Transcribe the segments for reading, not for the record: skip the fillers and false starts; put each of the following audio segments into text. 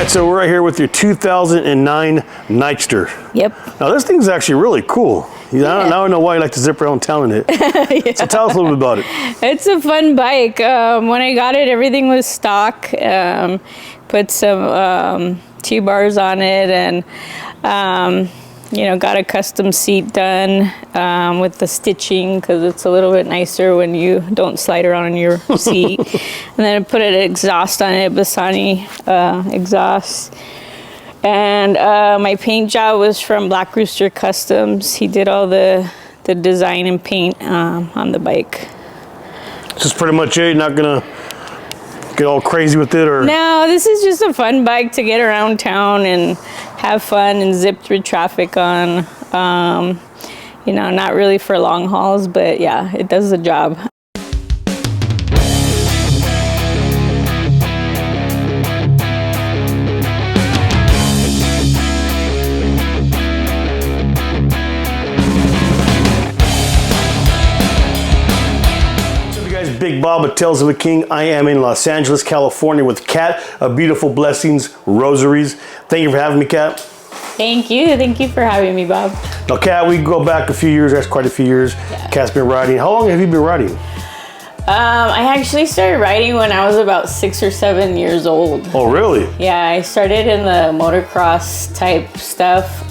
Kat, so we're right here with your 2009 Nightster. Yep. Now this thing's actually really cool. Now I know why you like to zip around town in it. Yeah. So tell us a little bit about it. It's a fun bike. When I got it, everything was stock. Put some T-bars on it and got a custom seat done with the stitching because it's a little bit nicer when you don't slide around in your seat. And then I put an exhaust on it, Bassani exhaust. And my paint job was from Black Rooster Customs. He did all the design and paint on the bike. This is pretty much it. You're not gonna get all crazy with it, or? No, this is just a fun bike to get around town and have fun and zip through traffic on. Not really for long hauls, but yeah, it does the job. Big Bob at Tales of a King. I am in Los Angeles, California with Kat of Beautiful Blessings Rosaries. Thank you for having me, Kat. Thank you for having me, Bob. Now, Kat, we go back a few years. That's quite a few years. Yeah. Kat's been riding. How long have you been riding? I actually started riding when I was about 6 or 7 years old. Oh, really? Yeah, I started in the motocross type stuff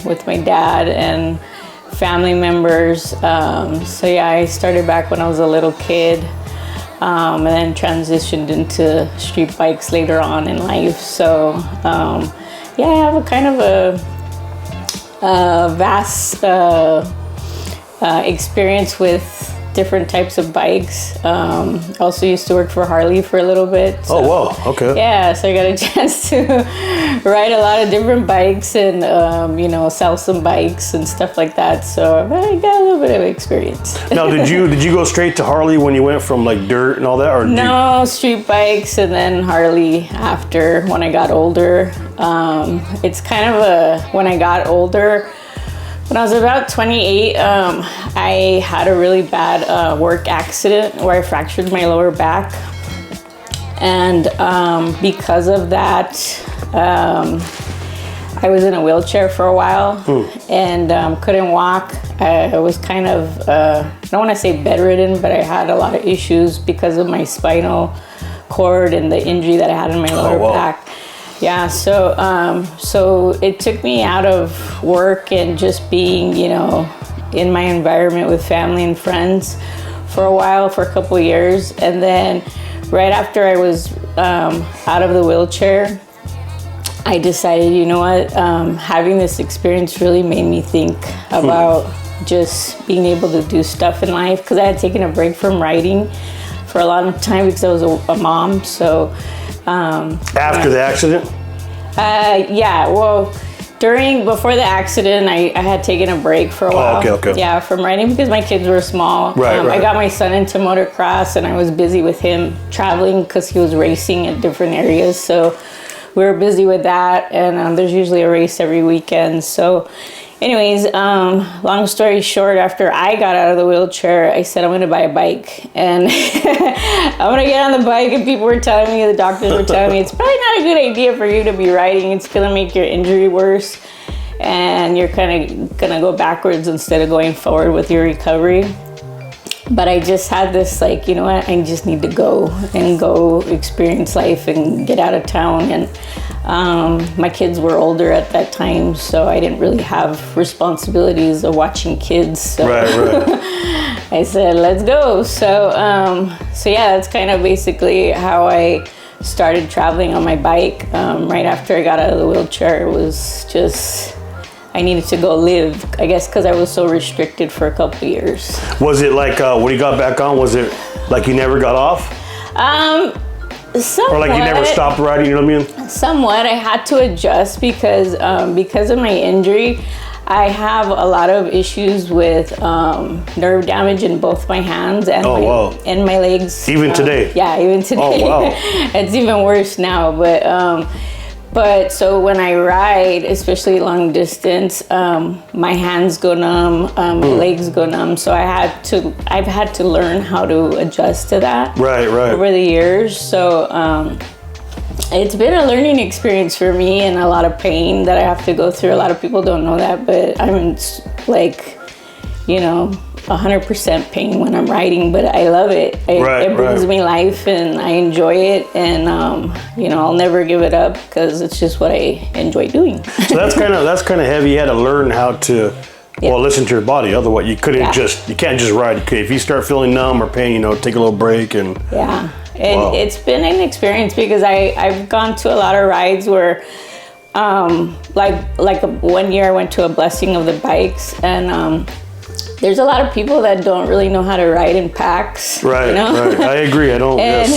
with my dad and family members. So yeah, I started back when I was a little kid and then transitioned into street bikes later on in life. So yeah, I have a kind of a vast experience with different types of bikes. Also used to work for Harley for a little bit. So, oh, wow, okay. Yeah, so I got a chance to ride a lot of different bikes and, sell some bikes and stuff like that. So I got a little bit of experience. Now, did you go straight to Harley when you went from like dirt and all that? Or no, street bikes and then Harley after when I got older. It's kind of when I got older, when I was about 28, I had a really bad work accident where I fractured my lower back. And because of that, I was in a wheelchair for a while and couldn't walk. I was kind of, I don't want to say bedridden, but I had a lot of issues because of my spinal cord and the injury that I had in my lower back. Yeah, so it took me out of work and just being, in my environment with family and friends for a while, for a couple of years. And then right after I was out of the wheelchair, I decided, you know what, having this experience really made me think about just being able to do stuff in life, because I had taken a break from riding for a long time because I was a mom. So after the accident? Yeah, well, before the accident, I had taken a break for a while. Oh, okay. Yeah, from riding because my kids were small. Right. I got my son into motocross and I was busy with him traveling because he was racing at different areas. So we were busy with that, and there's usually a race every weekend. So anyways, long story short, after I got out of the wheelchair, I said, I'm going to buy a bike. And I'm going to get on the bike, and people were telling me, the doctors were telling me, it's probably not a good idea for you to be riding. It's going to make your injury worse. And you're kind of going to go backwards instead of going forward with your recovery. But I just had this, like, you know what, I just need to go experience life and get out of town. And my kids were older at that time, so I didn't really have responsibilities of watching kids. So Right. I said, let's go. So yeah, that's kind of basically how I started traveling on my bike. Right after I got out of the wheelchair, it was just, I needed to go live, I guess, because I was so restricted for a couple of years. Was it like, when you got back on, was it like you never got off? Somewhat. Or like you never stopped riding, you know what I mean? Somewhat. I had to adjust because of my injury, I have a lot of issues with nerve damage in both my hands and and my legs. Even today? Yeah, even today. Oh, wow. It's even worse now, but so when I ride, especially long distance, my hands go numb, my legs go numb. So I've had to learn how to adjust to that. Right. Over the years. So It's been a learning experience for me and a lot of pain that I have to go through. A lot of people don't know that, but I'm in like, 100% pain when I'm riding, but I love it. It brings me life and I enjoy it, and I'll never give it up because it's just what I enjoy doing. So that's kind of heavy. You had to learn how to listen to your body. Otherwise, you can't just ride. If you start feeling numb or pain, take a little break and It's been an experience because I've gone to a lot of rides where one year I went to a blessing of the bikes, and there's a lot of people that don't really know how to ride in packs. Right. I agree. I don't. And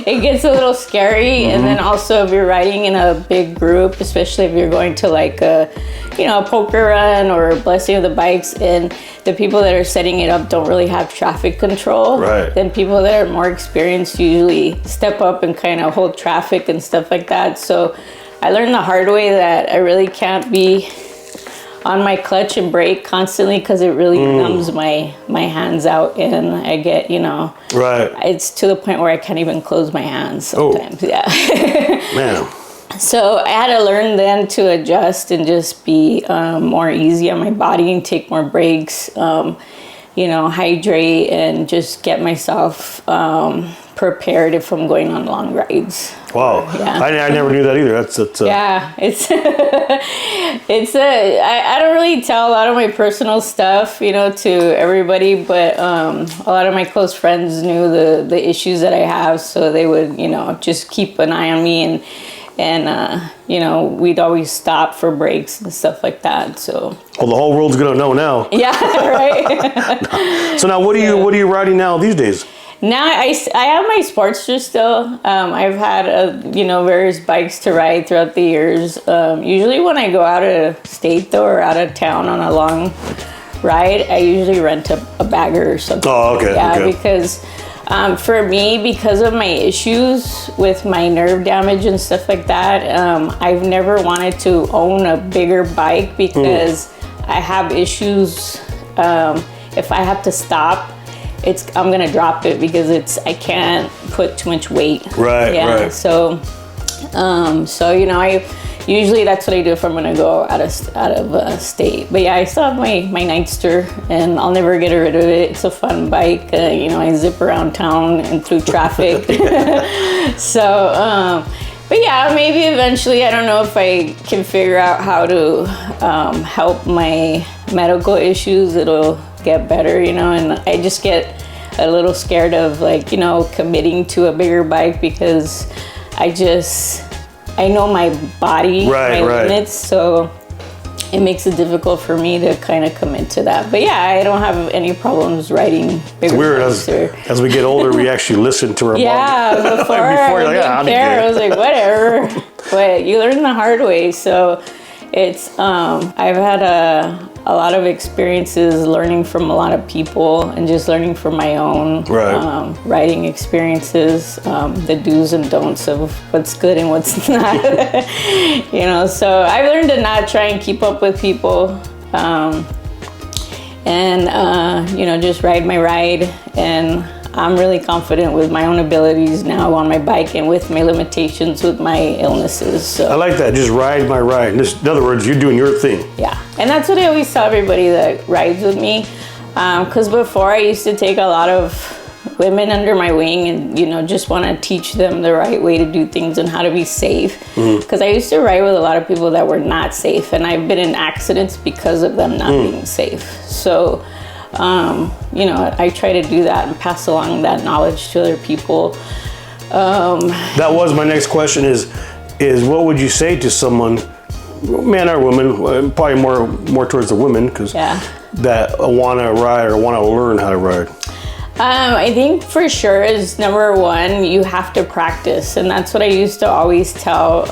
it gets a little scary. And then also if you're riding in a big group, especially if you're going to like a poker run or a blessing of the bikes, and the people that are setting it up don't really have traffic control. Right. Then people that are more experienced usually step up and kind of hold traffic and stuff like that. So I learned the hard way that I really can't be on my clutch and brake constantly because it really numbs my hands out, and I get, it's to the point where I can't even close my hands sometimes. Yeah. Man. So I had to learn then to adjust and just be more easy on my body and take more breaks, hydrate and just get myself prepared if I'm going on long rides. Wow. Yeah. I never knew that either. It's I don't really tell a lot of my personal stuff, to everybody, but a lot of my close friends knew the issues that I have, so they would, just keep an eye on me, and we'd always stop for breaks and stuff like that. So the whole world's gonna know now. Yeah, right. So now what are you riding now these days? Now I have my Sportster still. I've had various bikes to ride throughout the years. Usually when I go out of state though, or out of town on a long ride, I usually rent a bagger or something. Oh, okay. Yeah, okay. Because for me, because of my issues with my nerve damage and stuff like that, I've never wanted to own a bigger bike because I have issues. If I have to stop, I'm gonna drop it because I can't put too much weight. Right. Yeah. Right. So I usually that's what I do if I'm gonna go out of state. But yeah, I still have my Nightster, and I'll never get rid of it. It's a fun bike. I zip around town and through traffic. So, but yeah, maybe eventually, I don't know if I can figure out how to help my medical issues. It'll get better, and I just get a little scared of committing to a bigger bike because I know my body, my limits, so it makes it difficult for me to kind of commit to that. But yeah, I don't have any problems riding bigger bikes. As we get older, we actually listen to our body. Yeah, before I didn't care. I was like, whatever. But you learn the hard way, so it's I've had a lot of experiences learning from a lot of people and just learning from my own riding experiences, the do's and don'ts of what's good and what's not. So I've learned to not try and keep up with people, just ride my ride. And I'm really confident with my own abilities now on my bike and with my limitations with my illnesses. So I like that. Just ride my ride. In other words, you're doing your thing. Yeah. And that's what I always tell everybody that rides with me. Because before I used to take a lot of women under my wing and, just want to teach them the right way to do things and how to be safe. Because I used to ride with a lot of people that were not safe. And I've been in accidents because of them not being safe. So I try to do that and pass along that knowledge to other people. That was my next question is what would you say to someone, man or woman, probably more towards the women, because that want to ride or want to learn how to ride? I think for sure is number one, you have to practice. And that's what I used to always tell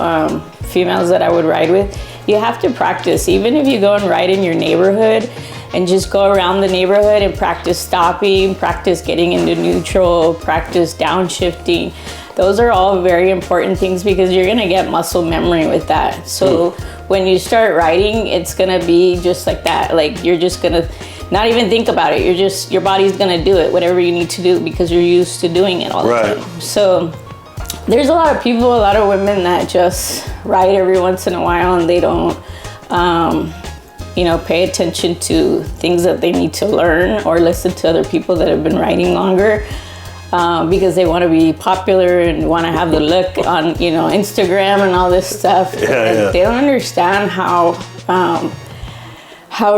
females that I would ride with. You have to practice. Even if you go and ride in your neighborhood and just go around the neighborhood and practice stopping, practice getting into neutral, practice downshifting. Those are all very important things because you're gonna get muscle memory with that. So when you start riding, it's gonna be just like that. Like you're just gonna not even think about it. Your body's gonna do it, whatever you need to do because you're used to doing it all the time. So there's a lot of people, a lot of women that just write every once in a while, and they don't, you know, pay attention to things that they need to learn or listen to other people that have been writing longer, because they want to be popular and want to have the look on, you know, Instagram and all this stuff. And they don't understand how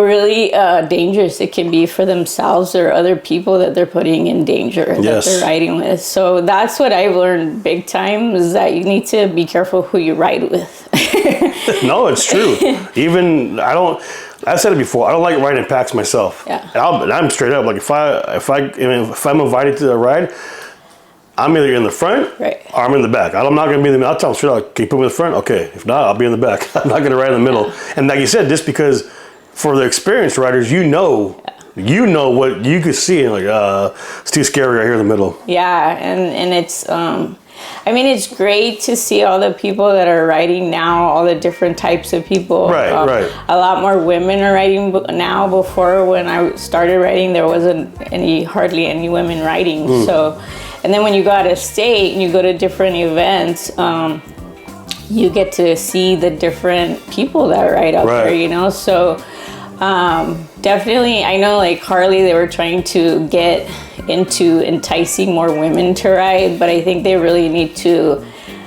really dangerous it can be for themselves or other people that they're putting in danger that they're writing with. So that's what I've learned big time, is that you need to be careful who you write with. No, it's true. Even I've said it before, I don't like writing packs myself. Yeah. And I'm straight up, like if I'm invited to a ride, I'm either in the front or I'm in the back. I'm not going to be in the middle. I'll tell them straight out, can you put me in the front? Okay. If not, I'll be in the back. I'm not going to write in the middle. And like you said, just because for the experienced writers, you know what you could see, and like, it's too scary right here in the middle. Yeah, and it's, I mean, it's great to see all the people that are writing now, all the different types of people. Right. A lot more women are writing now. Before, when I started writing, there wasn't hardly any women writing. So, and then when you go out of state and you go to different events, you get to see the different people that write out there, you know? So, definitely, I know like Harley, they were trying to get into enticing more women to write, but I think they really need to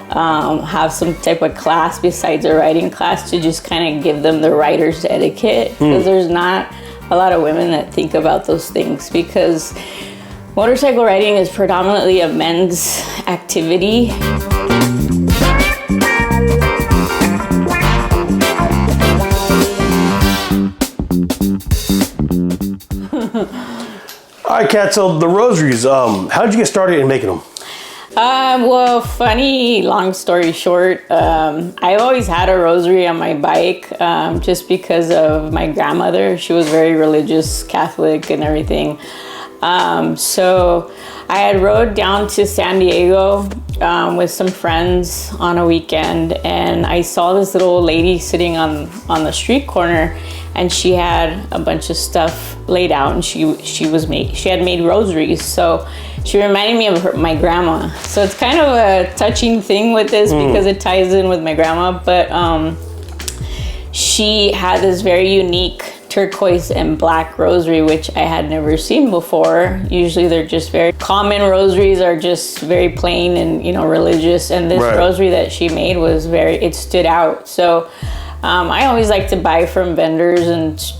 have some type of class besides a writing class to just kind of give them the writer's etiquette, because there's not a lot of women that think about those things, because motorcycle riding is predominantly a men's activity. All right, Kat, so the rosaries, how did you get started in making them? Well, funny, long story short, I've always had a rosary on my bike, just because of my grandmother. She was very religious, Catholic and everything. So I had rode down to San Diego with some friends on a weekend, and I saw this little old lady sitting on the street corner, and she had a bunch of stuff laid out, and she had made rosaries. So she reminded me of my grandma. So it's kind of a touching thing with this because it ties in with my grandma, but she had this very unique turquoise and black rosary, which I had never seen before. Usually they're just very common rosaries, are just very plain and, you know, religious. And this rosary that she made was it stood out. So I always like to buy from vendors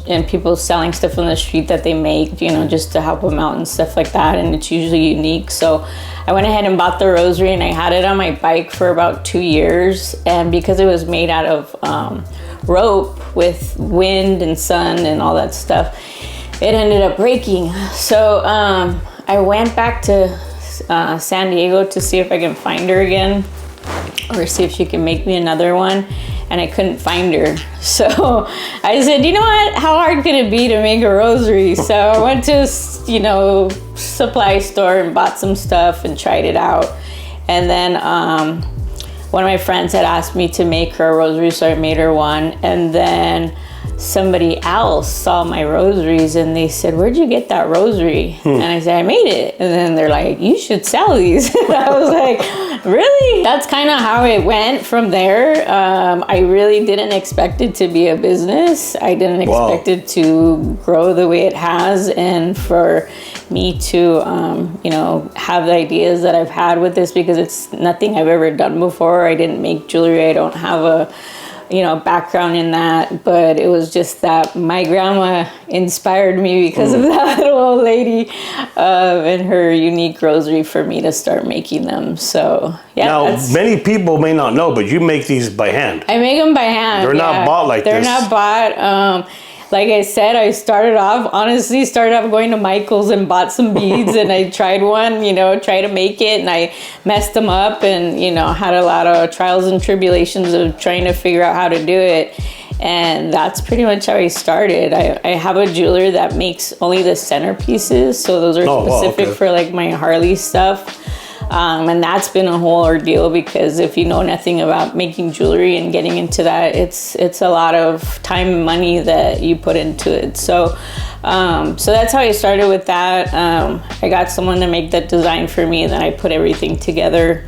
and people selling stuff on the street that they make, you know, just to help them out and stuff like that. And it's usually unique. So I went ahead and bought the rosary, and I had it on my bike for about 2 years. And because it was made out of rope with wind and sun and all that stuff, it ended up breaking. So I went back to San Diego to see if I can find her again, or see if she can make me another one, and I couldn't find her. So I said, you know what, how hard can it be to make a rosary? So I went to, you know, supply store and bought some stuff and tried it out. And then one of my friends had asked me to make her a rosary, so I made her one. And then somebody else saw my rosaries and they said, where'd you get that rosary? And I said, I made it. And then they're like, you should sell these. And I was like, really? That's kind of how it went from there. I really didn't expect it to be a business. I didn't expect it to grow the way it has, and for me to, you know, have the ideas that I've had with this, because it's nothing I've ever done before. I didn't make jewelry. I don't have a, you know, background in that, but it was just that my grandma inspired me because of that little old lady and her unique rosary for me to start making them. So yeah. Now, many people may not know, but you make these by hand. I make them by hand. They're not bought like this. They're not bought. Like I said, I started off going to Michael's and bought some beads, and I tried one, you know, try to make it, and I messed them up, and, you know, had a lot of trials and tribulations of trying to figure out how to do it. And that's pretty much how I started. I have a jeweler that makes only the centerpieces, so those are specific for like my Harley stuff. And that's been a whole ordeal, because if you know nothing about making jewelry and getting into that, it's a lot of time and money that you put into it. So that's how I started with that. I got someone to make that design for me, and then I put everything together.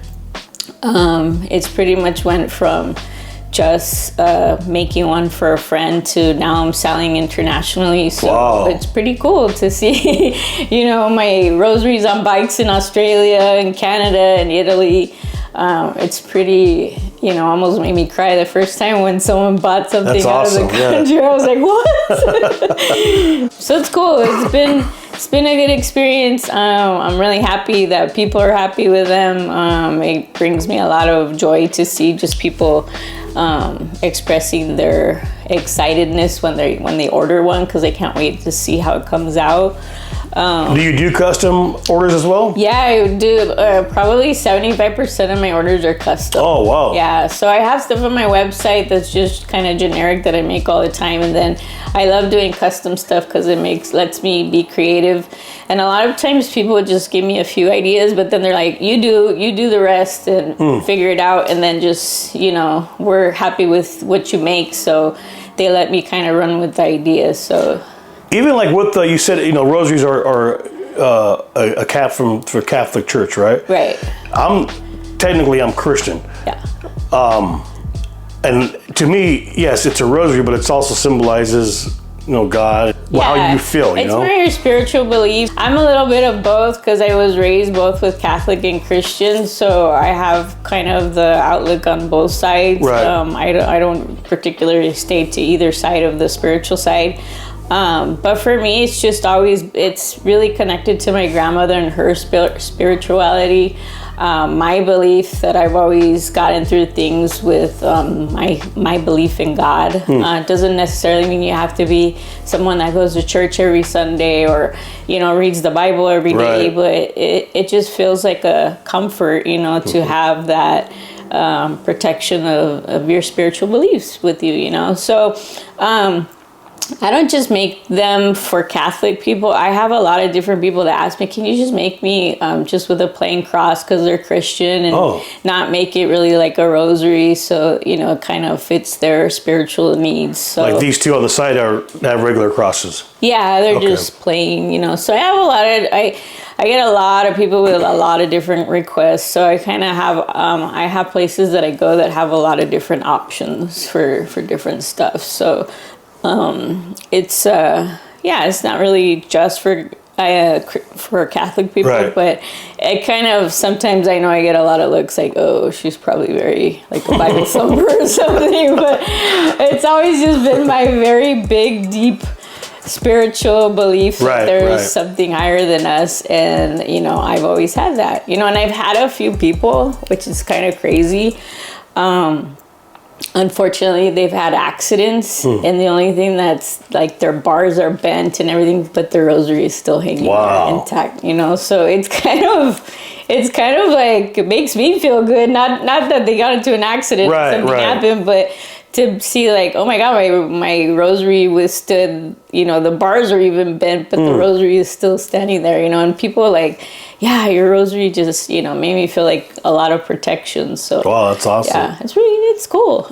It's pretty much went from just making one for a friend to now I'm selling internationally. So it's pretty cool to see, my rosaries on bikes in Australia and Canada and Italy. It's pretty, almost made me cry the first time when someone bought something out of the country. Yeah. I was like, what? So it's cool. It's been a good experience. I'm really happy that people are happy with them. It brings me a lot of joy to see just people expressing their excitedness when they order one, because they can't wait to see how it comes out. Do you do custom orders as well? Yeah, I do. Probably 75% of my orders are custom. Oh, wow. Yeah, so I have stuff on my website that's just kind of generic that I make all the time, and then I love doing custom stuff because it lets me be creative. And a lot of times people would just give me a few ideas, but then they're like, you do the rest and figure it out, and then just, we're happy with what you make, so they let me kind of run with the ideas. So even like with you said, rosaries are a for Catholic Church, right? Right. I'm Christian. Yeah. And to me, yes, it's a rosary, but it also symbolizes, God, how you feel, It's for your spiritual beliefs. I'm a little bit of both because I was raised both with Catholic and Christian, so I have kind of the outlook on both sides. Right. I don't particularly stay to either side of the spiritual side. But for me, it's really connected to my grandmother and her spirituality. My belief that I've always gotten through things with my belief in God. Doesn't necessarily mean you have to be someone that goes to church every Sunday or, reads the Bible every day, but it just feels like a comfort, to have that protection of your spiritual beliefs with you, So I don't just make them for Catholic people. I have a lot of different people that ask me, can you just make me just with a plain cross because they're Christian, and not make it really like a rosary, so, it kind of fits their spiritual needs. So, like these two on the side have regular crosses. Yeah, they're just plain, So I have I get a lot of people with a lot of different requests. So I kind of have, I have places that I go that have a lot of different options for different stuff. So it's not really just for Catholic people, but it kind of, sometimes I know I get a lot of looks like, oh, she's probably very like a Bible thumper or something, but it's always just been my very big, deep spiritual belief that there's something higher than us, and I've always had that, and I've had a few people, which is kind of crazy. Unfortunately, they've had accidents, and the only thing that's like their bars are bent and everything, but their rosary is still hanging intact. So it's kind of like, it makes me feel good. Not that they got into an accident, something happened, but to see like, oh my God, my rosary withstood, the bars are even bent, but the rosary is still standing there, and people are like, yeah, your rosary just, made me feel like a lot of protection. So wow, that's awesome. Yeah, it's cool.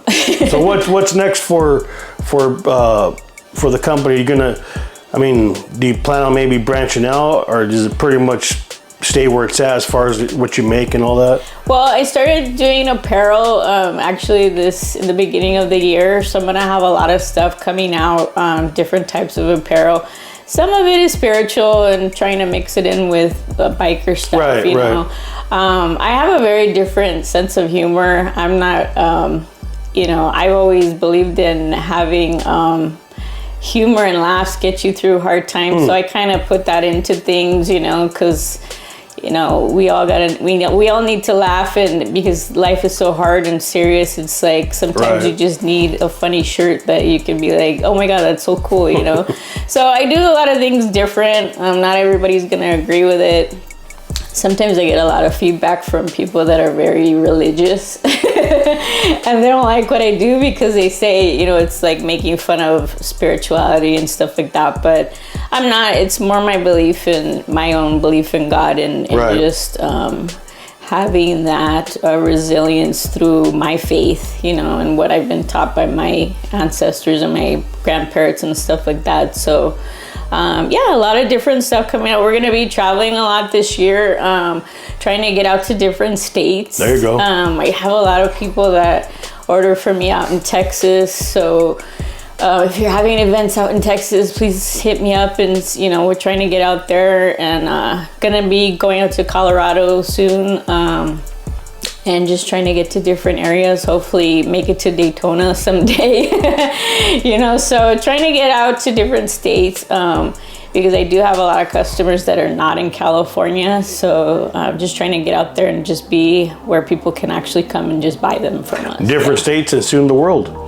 So what's next for the company? Do you plan on maybe branching out, or does it pretty much stay where it's at as far as what you make and all that? Well, I started doing apparel actually in the beginning of the year, so I'm gonna have a lot of stuff coming out, different types of apparel. Some of it is spiritual and trying to mix it in with biker stuff, you know. I have a very different sense of humor. I'm not, I've always believed in having humor and laughs get you through hard times. So I kind of put that into things, because we all need to laugh, and because life is so hard and serious, it's like sometimes you just need a funny shirt that you can be like, oh my God, that's so cool, So I do a lot of things different. Not everybody's gonna agree with it. Sometimes I get a lot of feedback from people that are very religious and they don't like what I do because they say, it's like making fun of spirituality and stuff like that. But I'm not. It's more my own belief in God, and just having that resilience through my faith, and what I've been taught by my ancestors and my grandparents and stuff like that. So Yeah, a lot of different stuff coming out. We're going to be traveling a lot this year, trying to get out to different states. There you go. I have a lot of people that order from me out in Texas. So if you're having events out in Texas, please hit me up. And, you know, we're trying to get out there, and going to be going out to Colorado soon. And just trying to get to different areas, hopefully make it to Daytona someday. You know, so trying to get out to different states, because I do have a lot of customers that are not in California. So just trying to get out there and just be where people can actually come and just buy them from us. Different states and soon the world.